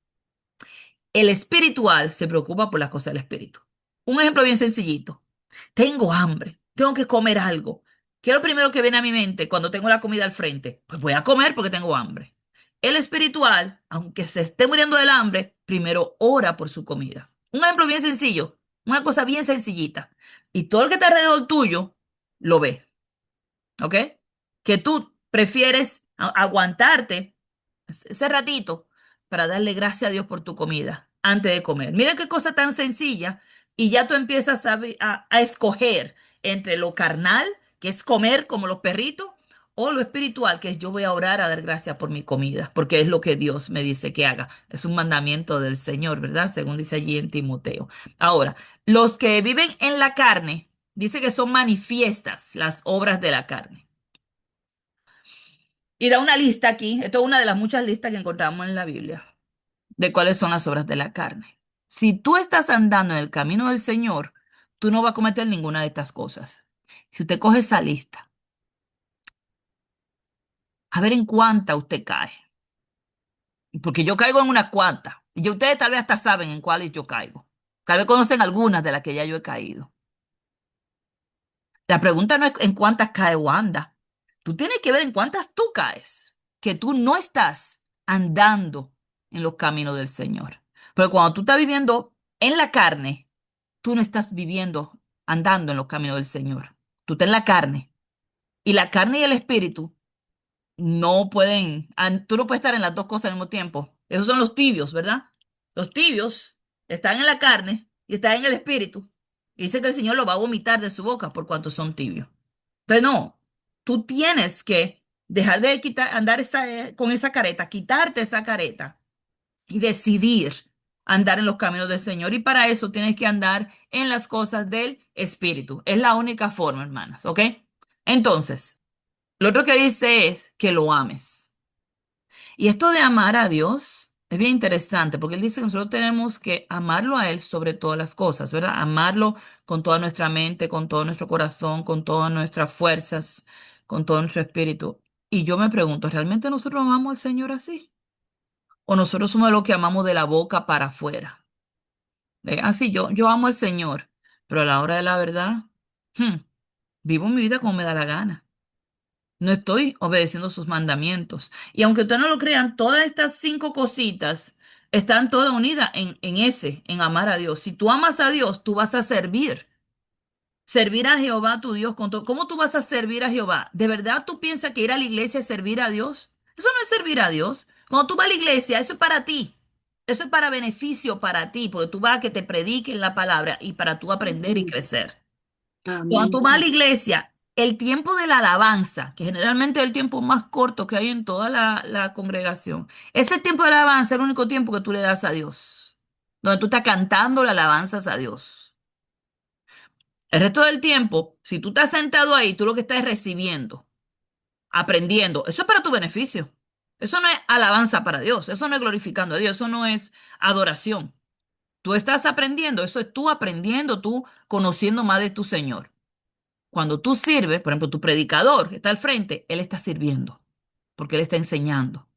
El espiritual se preocupa por las cosas del espíritu. Un ejemplo bien sencillito. Tengo hambre, tengo que comer algo. ¿Qué es lo primero que viene a mi mente cuando tengo la comida al frente? Pues voy a comer porque tengo hambre. El espiritual, aunque se esté muriendo del hambre, primero ora por su comida. Un ejemplo bien sencillo, una cosa bien sencillita. Y todo el que está alrededor tuyo lo ve, ¿ok? Que tú prefieres aguantarte ese ratito para darle gracias a Dios por tu comida antes de comer. Mira qué cosa tan sencilla y ya tú empiezas a escoger entre lo carnal, que es comer como los perritos, o lo espiritual, que es yo voy a orar a dar gracias por mi comida, porque es lo que Dios me dice que haga. Es un mandamiento del Señor, ¿verdad? Según dice allí en Timoteo. Ahora, los que viven en la carne, dice que son manifiestas las obras de la carne. Y da una lista aquí, esto es una de las muchas listas que encontramos en la Biblia, de cuáles son las obras de la carne. Si tú estás andando en el camino del Señor, tú no vas a cometer ninguna de estas cosas. Si usted coge esa lista, a ver en cuánta usted cae. Porque yo caigo en unas cuantas. Y ustedes tal vez hasta saben en cuáles yo caigo. Tal vez conocen algunas de las que ya yo he caído. La pregunta no es en cuántas cae Wanda. Tú tienes que ver en cuántas tú caes. Que tú no estás andando en los caminos del Señor. Pero cuando tú estás viviendo en la carne, tú no estás viviendo, andando en los caminos del Señor. Tú estás en la carne. Y la carne y el espíritu no pueden, tú no puedes estar en las dos cosas al mismo tiempo. Esos son los tibios, ¿verdad? Los tibios están en la carne y están en el espíritu. Y dice que el Señor lo va a vomitar de su boca por cuanto son tibios. Entonces, no, tú tienes que dejar de andar con esa careta, quitarte esa careta y decidir andar en los caminos del Señor. Y para eso tienes que andar en las cosas del Espíritu. Es la única forma, hermanas, ¿ok? Entonces, Lo otro que dice es que lo ames. Y esto de amar a Dios es bien interesante porque él dice que nosotros tenemos que amarlo a él sobre todas las cosas, ¿verdad? Amarlo con toda nuestra mente, con todo nuestro corazón, con todas nuestras fuerzas, con todo nuestro espíritu. Y yo me pregunto, ¿realmente nosotros amamos al Señor así? ¿O nosotros somos los que amamos de la boca para afuera? Sí, yo amo al Señor, pero a la hora de la verdad, hmm, vivo mi vida como me da la gana. No estoy obedeciendo sus mandamientos. Y aunque ustedes no lo crean, todas estas 5 cositas están todas unidas en amar a Dios. Si tú amas a Dios, tú vas a servir. Servir a Jehová tu Dios con todo. ¿Cómo tú vas a servir a Jehová? ¿De verdad tú piensas que ir a la iglesia es servir a Dios? Eso no es servir a Dios. Cuando tú vas a la iglesia, eso es para ti. Eso es para beneficio para ti, porque tú vas a que te prediquen la palabra y para tú aprender y Amén. crecer. Cuando tú Amén. vas a la iglesia, el tiempo de la alabanza, que generalmente es el tiempo más corto que hay en toda la congregación, ese tiempo de la alabanza es el único tiempo que tú le das a Dios, donde tú estás cantando la alabanzas a Dios. El resto del tiempo, si tú estás sentado ahí, tú lo que estás es recibiendo, aprendiendo. Eso es para tu beneficio. Eso no es alabanza para Dios, eso no es glorificando a Dios, eso no es adoración. Tú estás aprendiendo, eso es tú aprendiendo, tú conociendo más de tu Señor. Cuando tú sirves, por ejemplo, tu predicador que está al frente, él está sirviendo, porque él está enseñando.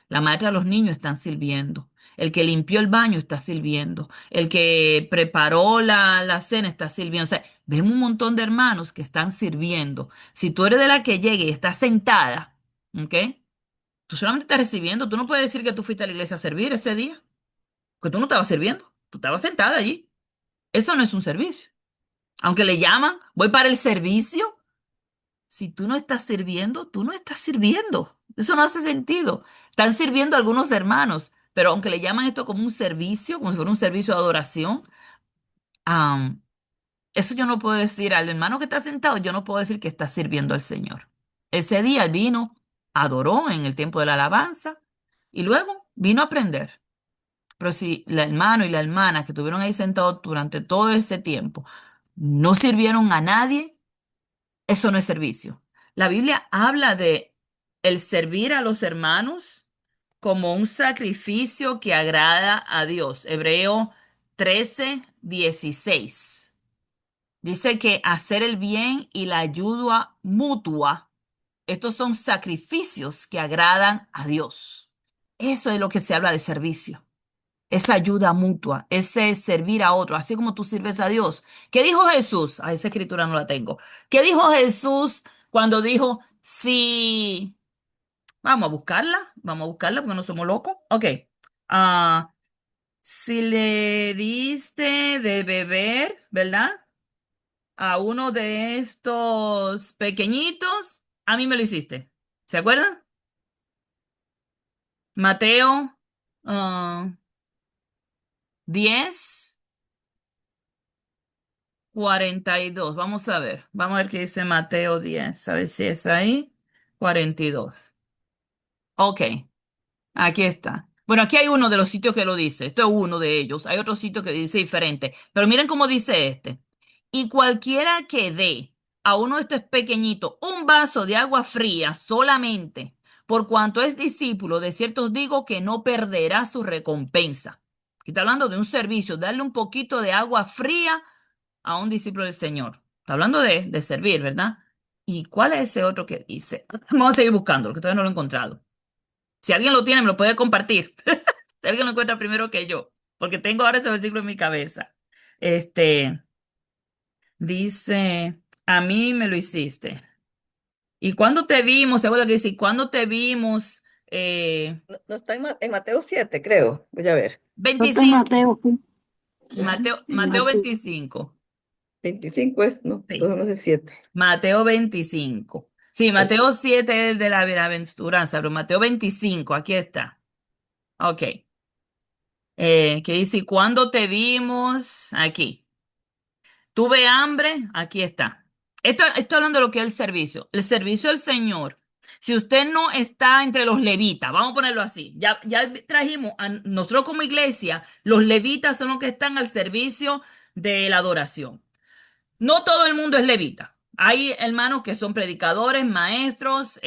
La maestra de los niños están sirviendo. El que limpió el baño está sirviendo. El que preparó la cena está sirviendo. O sea, vemos un montón de hermanos que están sirviendo. Si tú eres de la que llegue y estás sentada, ¿ok? Tú solamente estás recibiendo. Tú no puedes decir que tú fuiste a la iglesia a servir ese día, porque tú no estabas sirviendo. Tú estabas sentada allí. Eso no es un servicio. Aunque le llaman, voy para el servicio. Si tú no estás sirviendo, tú no estás sirviendo. Eso no hace sentido. Están sirviendo algunos hermanos, pero aunque le llaman esto como un servicio, como si fuera un servicio de adoración, am, eso yo no puedo decir al hermano que está sentado, yo no puedo decir que está sirviendo al Señor. Ese día él vino, adoró en el tiempo de la alabanza y luego vino a aprender. Pero si el hermano y la hermana que estuvieron ahí sentados durante todo ese tiempo no sirvieron a nadie, eso no es servicio. La Biblia habla de el servir a los hermanos como un sacrificio que agrada a Dios. Hebreo 13:16. Dice que hacer el bien y la ayuda mutua, estos son sacrificios que agradan a Dios. Eso es lo que se habla de servicio. Esa ayuda mutua, ese servir a otro, así como tú sirves a Dios. ¿Qué dijo Jesús? A esa escritura no la tengo. ¿Qué dijo Jesús cuando dijo, si, vamos a buscarla porque no somos locos? Ok. Ah, si le diste de beber, ¿verdad? A uno de estos pequeñitos, a mí me lo hiciste. ¿Se acuerdan? Mateo, ah, 10. 42. Vamos a ver qué dice Mateo 10. A ver si es ahí. 42. Ok, aquí está. Bueno, aquí hay uno de los sitios que lo dice. Esto es uno de ellos. Hay otro sitio que dice diferente. Pero miren cómo dice este. Y cualquiera que dé a uno de estos pequeñitos un vaso de agua fría solamente, por cuanto es discípulo, de cierto os digo que no perderá su recompensa. Aquí está hablando de un servicio, darle un poquito de agua fría a un discípulo del Señor. Está hablando de servir, ¿verdad? ¿Y cuál es ese otro que dice? Vamos a seguir buscando, porque todavía no lo he encontrado. Si alguien lo tiene, me lo puede compartir. Si alguien lo encuentra primero que yo, porque tengo ahora ese versículo en mi cabeza. Este dice, a mí me lo hiciste. ¿Y cuándo te vimos? ¿Se acuerda que dice, ¿y cuándo te vimos? No, no está en Mateo 7, creo. Voy a ver. Yo estoy en 25. Mateo, sí, en Mateo Mateo. 25. 25 es, no, Sí. entonces no es el 7. Mateo 25. Sí, Mateo 7 es de la bienaventuranza, pero Mateo 25, aquí está. Ok. ¿Qué dice? ¿Y cuándo te vimos? Aquí. ¿Tuve hambre? Aquí está. Esto hablando de lo que es el servicio. El servicio al Señor. Si usted no está entre los levitas, vamos a ponerlo así. Ya trajimos a nosotros como iglesia, los levitas son los que están al servicio de la adoración. No todo el mundo es levita. Hay hermanos que son predicadores, maestros,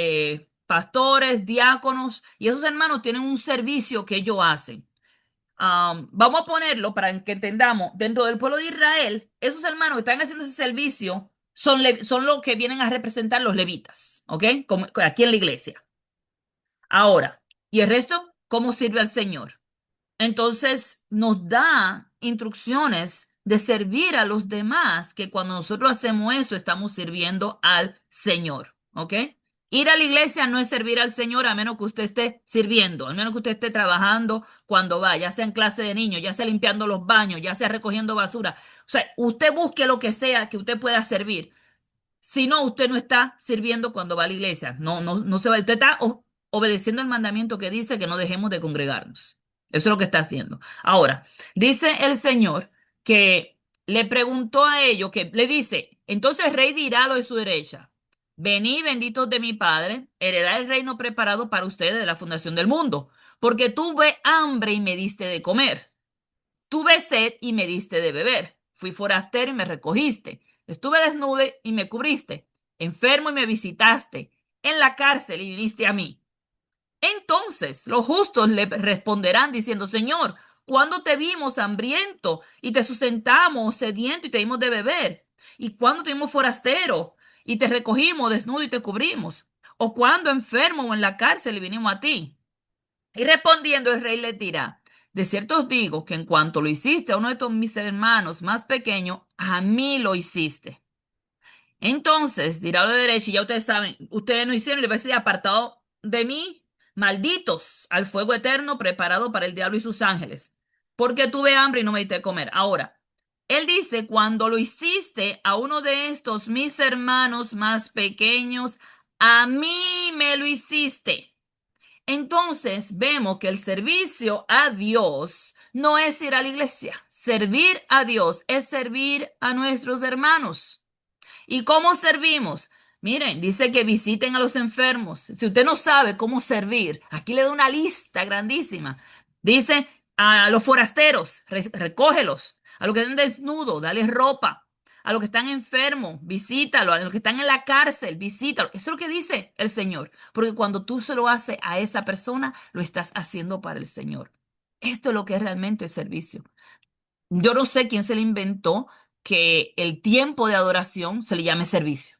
pastores, diáconos, y esos hermanos tienen un servicio que ellos hacen. Vamos a ponerlo para que entendamos, dentro del pueblo de Israel, esos hermanos que están haciendo ese servicio son los que vienen a representar los levitas, ¿ok? Como aquí en la iglesia. Ahora, ¿y el resto? ¿Cómo sirve al Señor? Entonces nos da instrucciones de servir a los demás, que cuando nosotros hacemos eso estamos sirviendo al Señor, ¿ok? Ir a la iglesia no es servir al Señor a menos que usted esté sirviendo, a menos que usted esté trabajando cuando va, ya sea en clase de niños, ya sea limpiando los baños, ya sea recogiendo basura. O sea, usted busque lo que sea que usted pueda servir. Si no, usted no está sirviendo cuando va a la iglesia. No se va. Usted está obedeciendo el mandamiento que dice que no dejemos de congregarnos. Eso es lo que está haciendo. Ahora, dice el Señor que le preguntó a ellos, que le dice, entonces el rey dirá a lo de su derecha, vení benditos de mi Padre, heredad el reino preparado para ustedes de la fundación del mundo, porque tuve hambre y me diste de comer. Tuve sed y me diste de beber. Fui forastero y me recogiste. Estuve desnudo y me cubriste. Enfermo y me visitaste. En la cárcel y viniste a mí. Entonces los justos le responderán diciendo, Señor, ¿cuándo te vimos hambriento y te sustentamos sediento y te dimos de beber? ¿Y cuándo te vimos forastero y te recogimos desnudo y te cubrimos? ¿O cuándo enfermo o en la cárcel y vinimos a ti? Y respondiendo el rey les dirá, de cierto os digo que en cuanto lo hiciste a uno de mis hermanos más pequeños, a mí lo hiciste. Entonces dirá lo de derecha, y ya ustedes saben, ustedes no hicieron, y le va a decir, apartado de mí, malditos, al fuego eterno preparado para el diablo y sus ángeles, porque tuve hambre y no me diste de comer. Ahora, él dice, cuando lo hiciste a uno de estos mis hermanos más pequeños, a mí me lo hiciste. Entonces vemos que el servicio a Dios no es ir a la iglesia. Servir a Dios es servir a nuestros hermanos. ¿Y cómo servimos? Miren, dice que visiten a los enfermos. Si usted no sabe cómo servir, aquí le da una lista grandísima. Dice a los forasteros, recógelos. A los que están desnudos, dales ropa. A los que están enfermos, visítalo. A los que están en la cárcel, visítalo. Eso es lo que dice el Señor. Porque cuando tú se lo haces a esa persona, lo estás haciendo para el Señor. Esto es lo que es realmente el servicio. Yo no sé quién se le inventó que el tiempo de adoración se le llame servicio.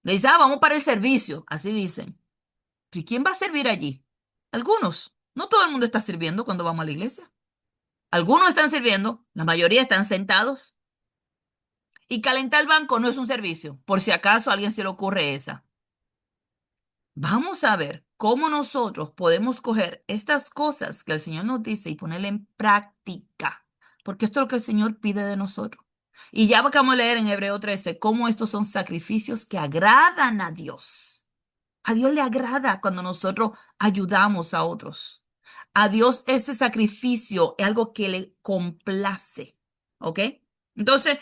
Le dice, vamos para el servicio, así dicen. ¿Y quién va a servir allí? Algunos. No todo el mundo está sirviendo cuando vamos a la iglesia. Algunos están sirviendo, la mayoría están sentados. Y calentar el banco no es un servicio, por si acaso a alguien se le ocurre esa. Vamos a ver cómo nosotros podemos coger estas cosas que el Señor nos dice y ponerlas en práctica, porque esto es lo que el Señor pide de nosotros. Y ya vamos a leer en Hebreo 13 cómo estos son sacrificios que agradan a Dios. A Dios le agrada cuando nosotros ayudamos a otros. A Dios ese sacrificio es algo que le complace. ¿Ok? Entonces,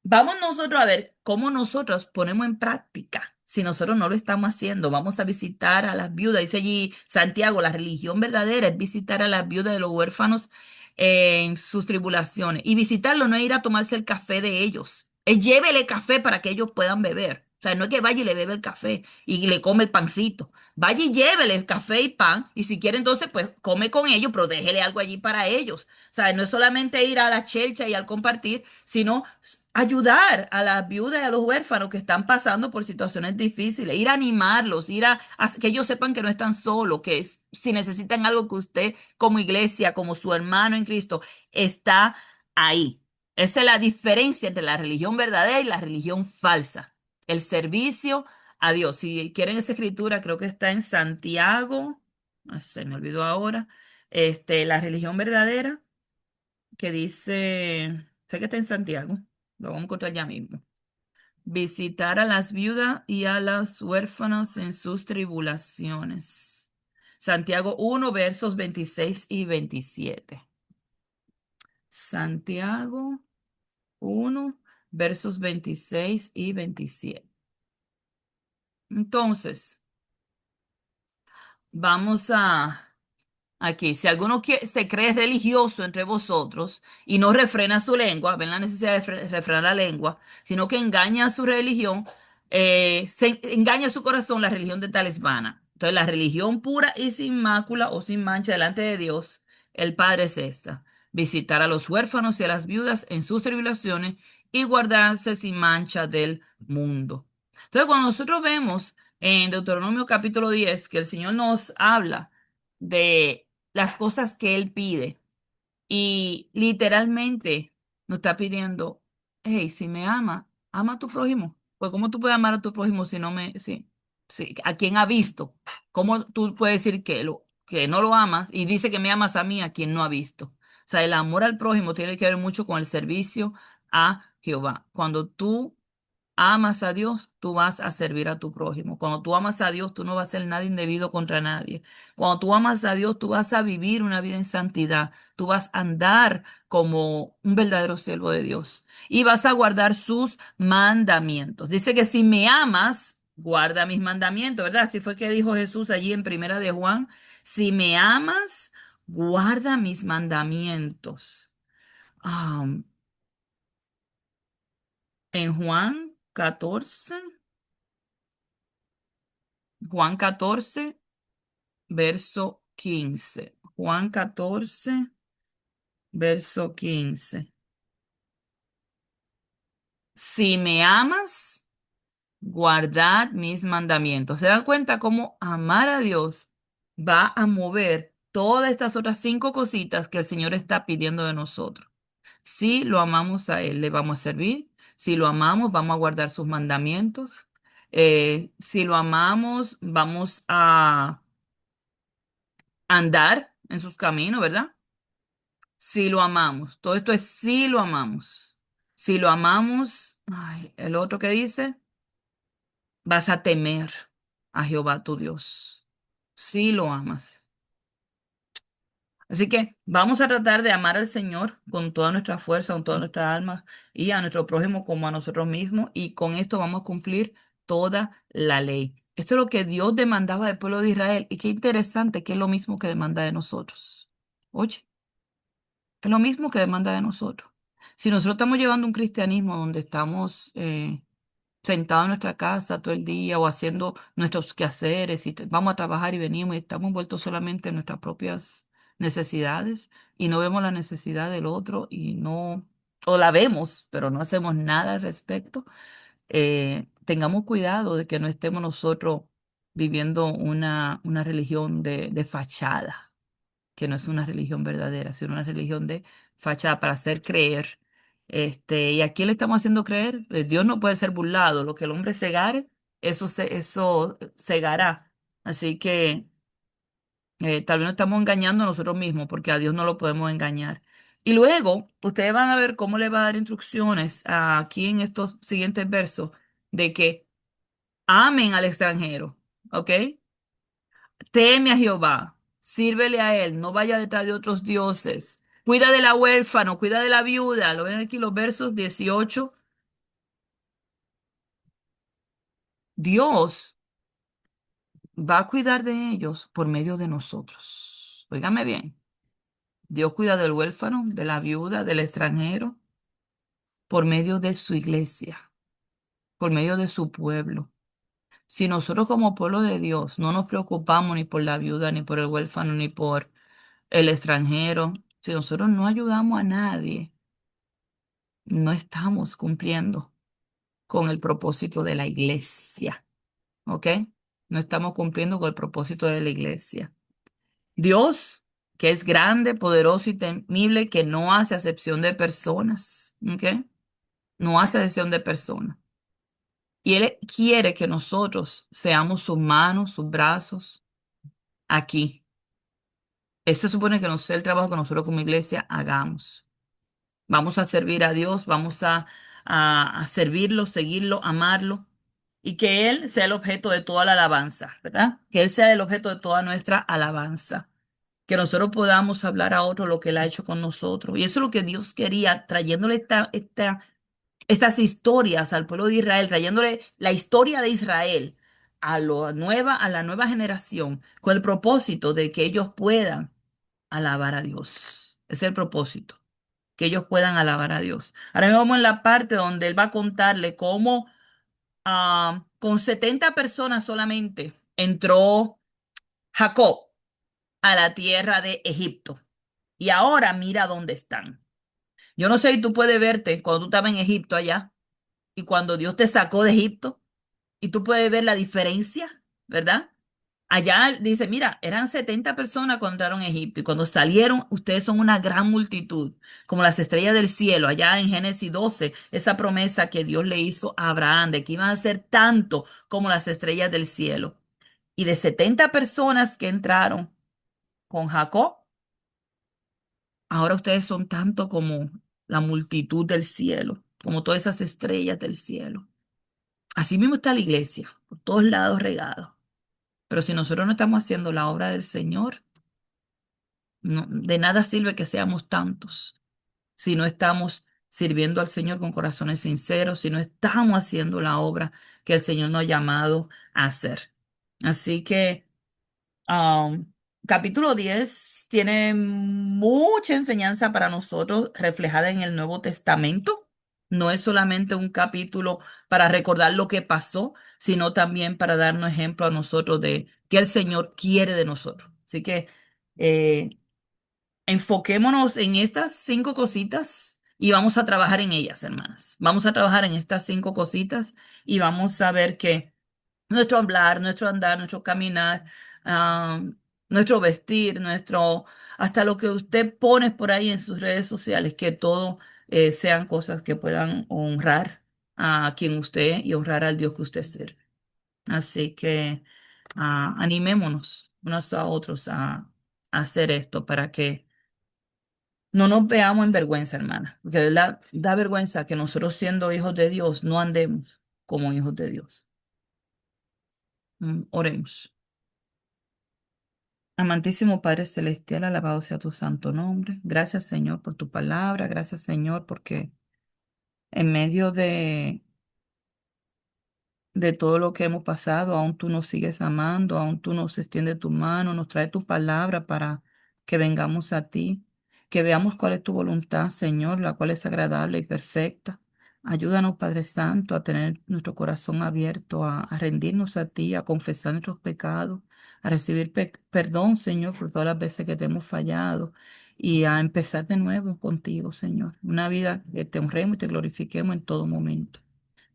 vamos nosotros a ver cómo nosotros ponemos en práctica. Si nosotros no lo estamos haciendo, vamos a visitar a las viudas. Dice allí Santiago, la religión verdadera es visitar a las viudas de los huérfanos en sus tribulaciones. Y visitarlo no es ir a tomarse el café de ellos. Es llévele café para que ellos puedan beber. O sea, no es que vaya y le bebe el café y le come el pancito. Vaya y llévele el café y pan. Y si quiere, entonces, pues come con ellos, pero déjele algo allí para ellos. O sea, no es solamente ir a la chelcha y al compartir, sino ayudar a las viudas y a los huérfanos que están pasando por situaciones difíciles, ir a animarlos, a que ellos sepan que no están solos, que si necesitan algo que usted como iglesia, como su hermano en Cristo, está ahí. Esa es la diferencia entre la religión verdadera y la religión falsa. El servicio a Dios. Si quieren esa escritura, creo que está en Santiago, se me olvidó ahora, la religión verdadera, que dice, sé que está en Santiago, lo vamos a encontrar ya mismo. Visitar a las viudas y a los huérfanos en sus tribulaciones. Santiago 1, versos 26 y 27. Santiago 1, versos 26 y 27. Entonces, vamos a aquí, si alguno se cree religioso entre vosotros y no refrena su lengua, ven la necesidad de refrenar la lengua, sino que engaña a su religión, se engaña a su corazón, la religión de tal es vana. Entonces, la religión pura y sin mácula o sin mancha delante de Dios, el Padre es esta: visitar a los huérfanos y a las viudas en sus tribulaciones y guardarse sin mancha del mundo. Entonces, cuando nosotros vemos en Deuteronomio capítulo 10 que el Señor nos habla de las cosas que Él pide y literalmente nos está pidiendo, hey, si me ama, ama a tu prójimo. Pues ¿cómo tú puedes amar a tu prójimo si no si, a quien ha visto? ¿Cómo tú puedes decir que no lo amas y dice que me amas a mí a quien no ha visto? O sea, el amor al prójimo tiene que ver mucho con el servicio a Jehová. Cuando tú amas a Dios, tú vas a servir a tu prójimo. Cuando tú amas a Dios, tú no vas a hacer nada indebido contra nadie. Cuando tú amas a Dios, tú vas a vivir una vida en santidad. Tú vas a andar como un verdadero siervo de Dios y vas a guardar sus mandamientos. Dice que si me amas, guarda mis mandamientos, ¿verdad? Así fue que dijo Jesús allí en Primera de Juan. Si me amas, guarda mis mandamientos. Ah, en Juan 14, verso 15. Juan 14, verso 15. Si me amas, guardad mis mandamientos. ¿Se dan cuenta cómo amar a Dios va a mover todas estas otras 5 cositas que el Señor está pidiendo de nosotros? Si lo amamos a Él, le vamos a servir. Si lo amamos, vamos a guardar sus mandamientos. Si lo amamos, vamos a andar en sus caminos, ¿verdad? Si lo amamos. Todo esto es si lo amamos. Si lo amamos, ay, el otro que dice, vas a temer a Jehová tu Dios. Si lo amas. Así que vamos a tratar de amar al Señor con toda nuestra fuerza, con toda nuestra alma y a nuestro prójimo como a nosotros mismos. Y con esto vamos a cumplir toda la ley. Esto es lo que Dios demandaba del pueblo de Israel. Y qué interesante que es lo mismo que demanda de nosotros. Oye. Es lo mismo que demanda de nosotros. Si nosotros estamos llevando un cristianismo donde estamos sentados en nuestra casa todo el día o haciendo nuestros quehaceres y vamos a trabajar y venimos y estamos envueltos solamente en nuestras propias necesidades y no vemos la necesidad del otro y no, o la vemos, pero no hacemos nada al respecto, tengamos cuidado de que no estemos nosotros viviendo una religión de fachada, que no es una religión verdadera, sino una religión de fachada para hacer creer. ¿Y a quién le estamos haciendo creer? Dios no puede ser burlado. Lo que el hombre segare, eso segará. Así que tal vez nos estamos engañando a nosotros mismos, porque a Dios no lo podemos engañar. Y luego, ustedes van a ver cómo le va a dar instrucciones aquí en estos siguientes versos de que amen al extranjero, ¿ok? Teme a Jehová, sírvele a él, no vaya detrás de otros dioses. Cuida de la huérfano, cuida de la viuda. Lo ven aquí los versos 18. Dios va a cuidar de ellos por medio de nosotros. Óigame bien. Dios cuida del huérfano, de la viuda, del extranjero, por medio de su iglesia, por medio de su pueblo. Si nosotros como pueblo de Dios no nos preocupamos ni por la viuda, ni por el huérfano, ni por el extranjero, si nosotros no ayudamos a nadie, no estamos cumpliendo con el propósito de la iglesia, ¿ok? No estamos cumpliendo con el propósito de la iglesia. Dios, que es grande, poderoso y temible, que no hace acepción de personas, ¿ok? No hace acepción de personas. Y Él quiere que nosotros seamos sus manos, sus brazos, aquí. Eso supone que no sea el trabajo que nosotros como iglesia hagamos. Vamos a servir a Dios, vamos a servirlo, seguirlo, amarlo y que Él sea el objeto de toda la alabanza, ¿verdad? Que Él sea el objeto de toda nuestra alabanza. Que nosotros podamos hablar a otro lo que Él ha hecho con nosotros. Y eso es lo que Dios quería, trayéndole estas historias al pueblo de Israel, trayéndole la historia de Israel a la nueva generación, con el propósito de que ellos puedan alabar a Dios. Es el propósito, que ellos puedan alabar a Dios. Ahora mismo vamos en la parte donde él va a contarle cómo con 70 personas solamente entró Jacob a la tierra de Egipto. Y ahora mira dónde están. Yo no sé si tú puedes verte cuando tú estabas en Egipto allá y cuando Dios te sacó de Egipto y tú puedes ver la diferencia, ¿verdad? Allá dice, mira, eran 70 personas cuando entraron a Egipto y cuando salieron, ustedes son una gran multitud, como las estrellas del cielo, allá en Génesis 12, esa promesa que Dios le hizo a Abraham de que iban a ser tanto como las estrellas del cielo. Y de 70 personas que entraron con Jacob, ahora ustedes son tanto como la multitud del cielo, como todas esas estrellas del cielo. Así mismo está la iglesia, por todos lados regados. Pero si nosotros no estamos haciendo la obra del Señor, de nada sirve que seamos tantos. Si no estamos sirviendo al Señor con corazones sinceros, si no estamos haciendo la obra que el Señor nos ha llamado a hacer. Así que Um, capítulo 10 tiene mucha enseñanza para nosotros reflejada en el Nuevo Testamento. No es solamente un capítulo para recordar lo que pasó, sino también para darnos ejemplo a nosotros de qué el Señor quiere de nosotros. Así que eh, enfoquémonos en estas 5 cositas y vamos a trabajar en ellas, hermanas. Vamos a trabajar en estas 5 cositas y vamos a ver que nuestro hablar, nuestro andar, nuestro caminar, ah, nuestro vestir, hasta lo que usted pone por ahí en sus redes sociales, que todo sean cosas que puedan honrar a quien usted y honrar al Dios que usted sirve. Así que animémonos unos a otros a hacer esto para que no nos veamos en vergüenza, hermana, porque de verdad da vergüenza que nosotros siendo hijos de Dios no andemos como hijos de Dios. Oremos. Amantísimo Padre Celestial, alabado sea tu santo nombre. Gracias, Señor, por tu palabra. Gracias, Señor, porque en medio de todo lo que hemos pasado, aún tú nos sigues amando, aún tú nos extiendes tu mano, nos trae tu palabra para que vengamos a ti, que veamos cuál es tu voluntad, Señor, la cual es agradable y perfecta. Ayúdanos, Padre Santo, a tener nuestro corazón abierto, a rendirnos a ti, a confesar nuestros pecados, a recibir perdón, Señor, por todas las veces que te hemos fallado y a empezar de nuevo contigo, Señor. Una vida que te honremos y te glorifiquemos en todo momento,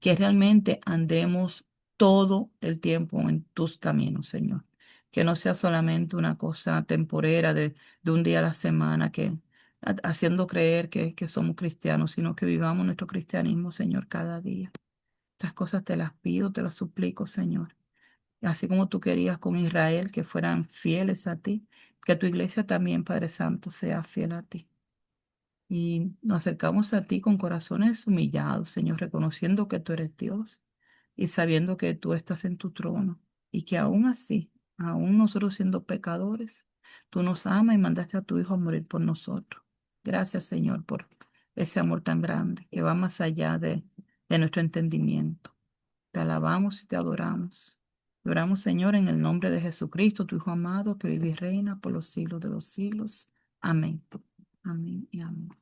que realmente andemos todo el tiempo en tus caminos, Señor. Que no sea solamente una cosa temporera de un día a la semana, que haciendo creer que somos cristianos, sino que vivamos nuestro cristianismo, Señor, cada día. Estas cosas te las pido, te las suplico, Señor. Así como tú querías con Israel que fueran fieles a ti, que tu iglesia también, Padre Santo, sea fiel a ti. Y nos acercamos a ti con corazones humillados, Señor, reconociendo que tú eres Dios y sabiendo que tú estás en tu trono y que aún así, aún nosotros siendo pecadores, tú nos amas y mandaste a tu Hijo a morir por nosotros. Gracias, Señor, por ese amor tan grande que va más allá de nuestro entendimiento. Te alabamos y te adoramos. Te oramos, Señor, en el nombre de Jesucristo, tu Hijo amado, que vive y reina por los siglos de los siglos. Amén. Amén y amén.